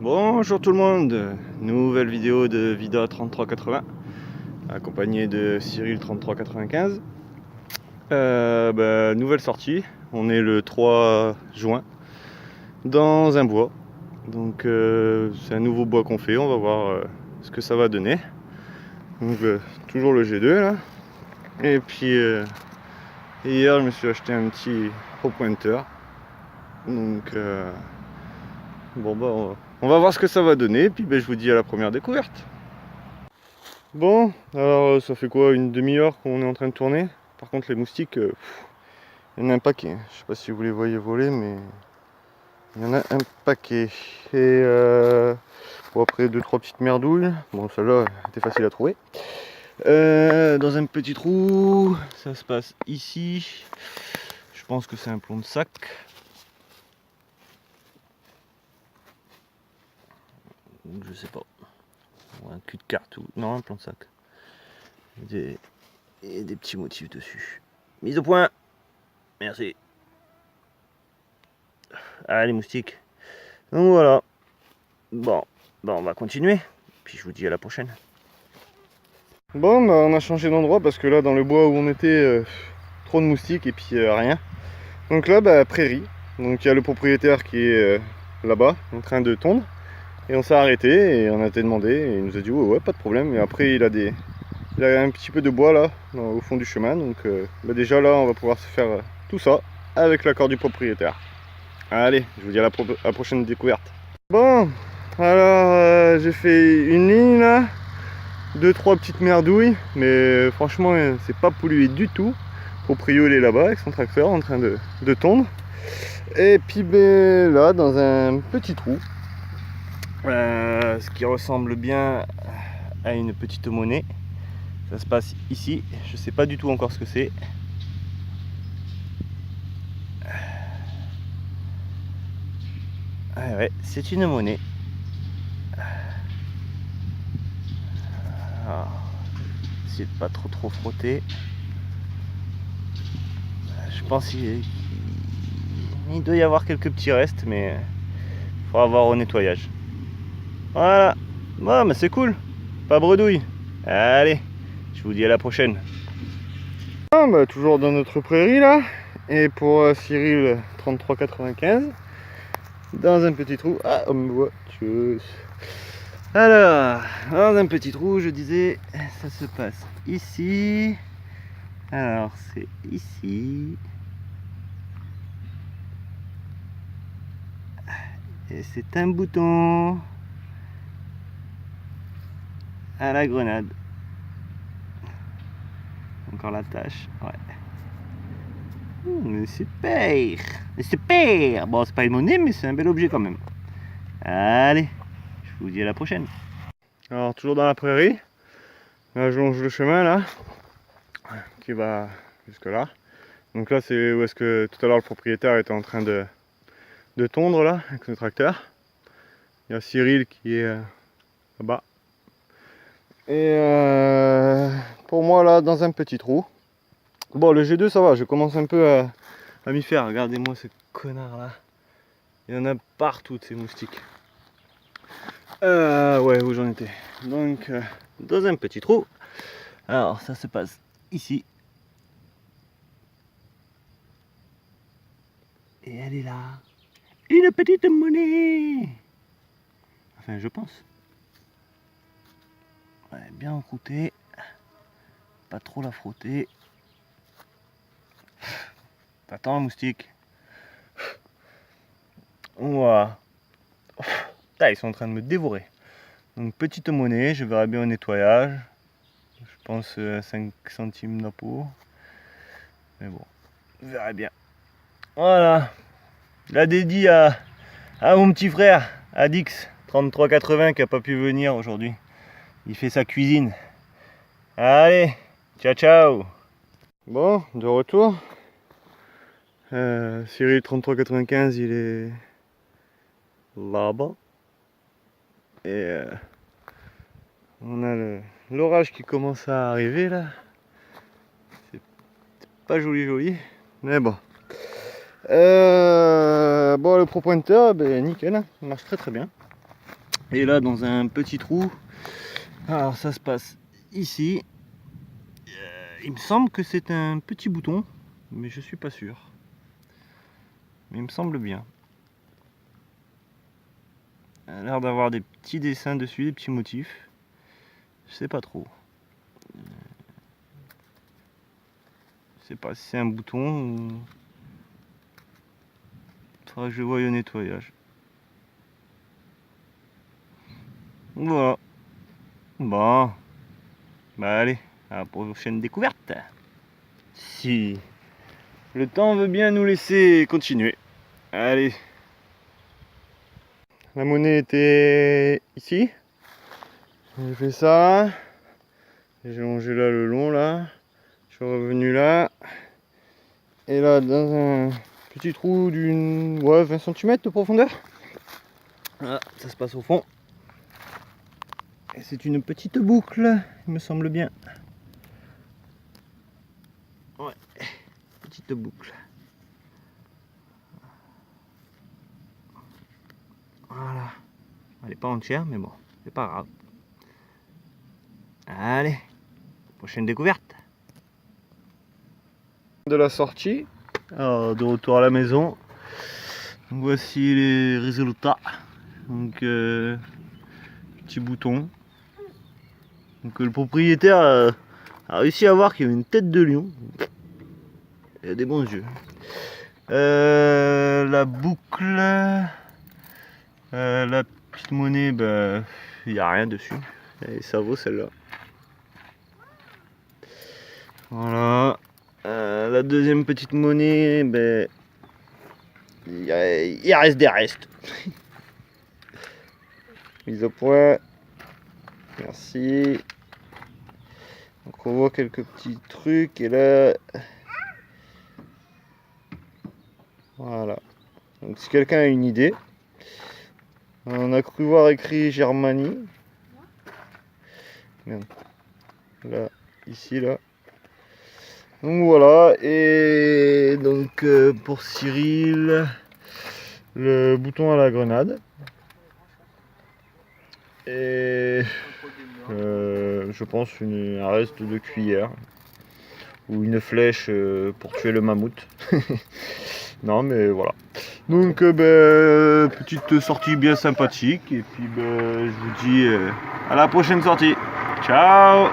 Bonjour tout le monde, nouvelle vidéo de Vida 3380 accompagné de Cyril 3395. Nouvelle sortie, on est le 3 juin dans un bois, donc c'est un nouveau bois qu'on fait, on va voir ce que ça va donner. Donc toujours le G2 là, et puis hier je me suis acheté un petit pro pointeur, donc on va voir ce que ça va donner, et puis je vous dis à la première découverte. Bon, alors ça fait quoi, une demi-heure qu'on est en train de tourner. Par contre les moustiques, il y en a un paquet. Je sais pas si vous les voyez voler, mais il y en a un paquet. Et bon, après 2-3 petites merdouilles. Bon, celle-là était facile à trouver. Dans un petit trou, ça se passe ici. Je pense que c'est un plomb de sac. Je sais pas. Ou un cul de carte ou non, un plomb de sac. Et des petits motifs dessus. Mise au point. Merci. Ah, les moustiques. Donc voilà. Bon, on va continuer. Puis je vous dis à la prochaine. Bon, on a changé d'endroit parce que là, dans le bois où on était, trop de moustiques et puis rien. Donc là, prairie. Donc il y a le propriétaire qui est là-bas, en train de tondre. Et on s'est arrêté et on a été demandé. Et il nous a dit ouais, pas de problème. Et après, il a un petit peu de bois là, au fond du chemin. Donc déjà là, on va pouvoir se faire tout ça avec l'accord du propriétaire. Allez, je vous dis à la prochaine découverte. Bon, alors j'ai fait une ligne là, 2-3 petites merdouilles, mais franchement c'est pas pollué du tout. Proprio il est là-bas avec son tracteur en train de tondre. Et puis là dans un petit trou, ce qui ressemble bien à une petite monnaie. Ça se passe ici, je sais pas du tout encore ce que c'est. Ah ouais, c'est une monnaie. Alors, essayez de pas trop frotter. Je pense qu'il doit y avoir quelques petits restes, mais il faudra voir au nettoyage. Voilà. Bon, mais c'est cool. Pas bredouille. Allez, je vous dis à la prochaine. Ah, toujours dans notre prairie là. Et pour Cyril 3395. Dans un petit trou. Ah, on me voit. Tchuss. Alors, dans un petit trou, je disais, ça se passe ici. Alors, c'est ici. Et c'est un bouton à la grenade. Encore la tâche, ouais. Super. Super. Bon, c'est pas une monnaie, mais c'est un bel objet quand même. Allez, je vous dis à la prochaine. Alors, toujours dans la prairie. Là, je longe le chemin, là, qui va jusque là. Donc là, c'est où est-ce que tout à l'heure le propriétaire était en train de tondre, là, avec le tracteur. Il y a Cyril qui est là-bas. Et pour moi, là, dans un petit trou. Bon, le G2, ça va, je commence un peu à m'y faire. Regardez-moi ce connard là. Il y en a partout de ces moustiques. Ouais, où j'en étais. Donc, dans un petit trou. Alors, ça se passe ici. Et elle est là. Une petite monnaie. Enfin, je pense. Ouais, bien encroûtée. Pas trop la frotter. Attends, moustique. Voilà. Là, ils sont en train de me dévorer. Donc, petite monnaie, je verrai bien au nettoyage. Je pense 5 centimes la peau. Mais bon, je verrai bien. Voilà. La dédie à mon petit frère, Adix 3380, qui n'a pas pu venir aujourd'hui. Il fait sa cuisine. Allez, ciao ciao. Bon, de retour. Cyril 3395, il est là-bas. Et on a l'orage qui commence à arriver là. C'est pas joli, mais bon. Bon, le Pro Pointer, nickel, il marche très bien. Et là dans un petit trou, alors ça se passe ici. Il me semble que c'est un petit bouton, mais je suis pas sûr. Mais il me semble bien. Il a l'air d'avoir des petits dessins dessus, des petits motifs. Je sais pas trop. Je sais pas si c'est un bouton ou... Faudra que je le voie au nettoyage. Voilà. Bon. Bah allez, à la prochaine découverte. Si le temps veut bien nous laisser continuer. Allez. La monnaie était ici. J'ai fait ça. J'ai longé là le long là. Je suis revenu là. Et là dans un petit trou d'une 20 cm de profondeur. Voilà, ça se passe au fond. Et c'est une petite boucle, il me semble bien. Ouais, petite boucle. Voilà. Elle n'est pas entière, mais bon, c'est pas grave. Allez, prochaine découverte. De la sortie, alors de retour à la maison. Donc, voici les résultats. Donc, petit bouton. Donc, le propriétaire a réussi à voir qu'il y avait une tête de lion. Il a des bons yeux. La boucle, la petite monnaie, bah, il n'y a rien dessus. Et ça vaut celle-là. Voilà. La deuxième petite monnaie, ben, il reste des restes. Mise au point. Merci. Donc on voit quelques petits trucs et là. Voilà. Donc si quelqu'un a une idée, on a cru voir écrit Germanie. Merde. Là, ici, là. Donc voilà, et donc pour Cyril, le bouton à la grenade. Et je pense un reste de cuillère. Ou une flèche pour tuer le mammouth. Non mais voilà. Donc petite sortie bien sympathique. Et puis je vous dis à la prochaine sortie. Ciao!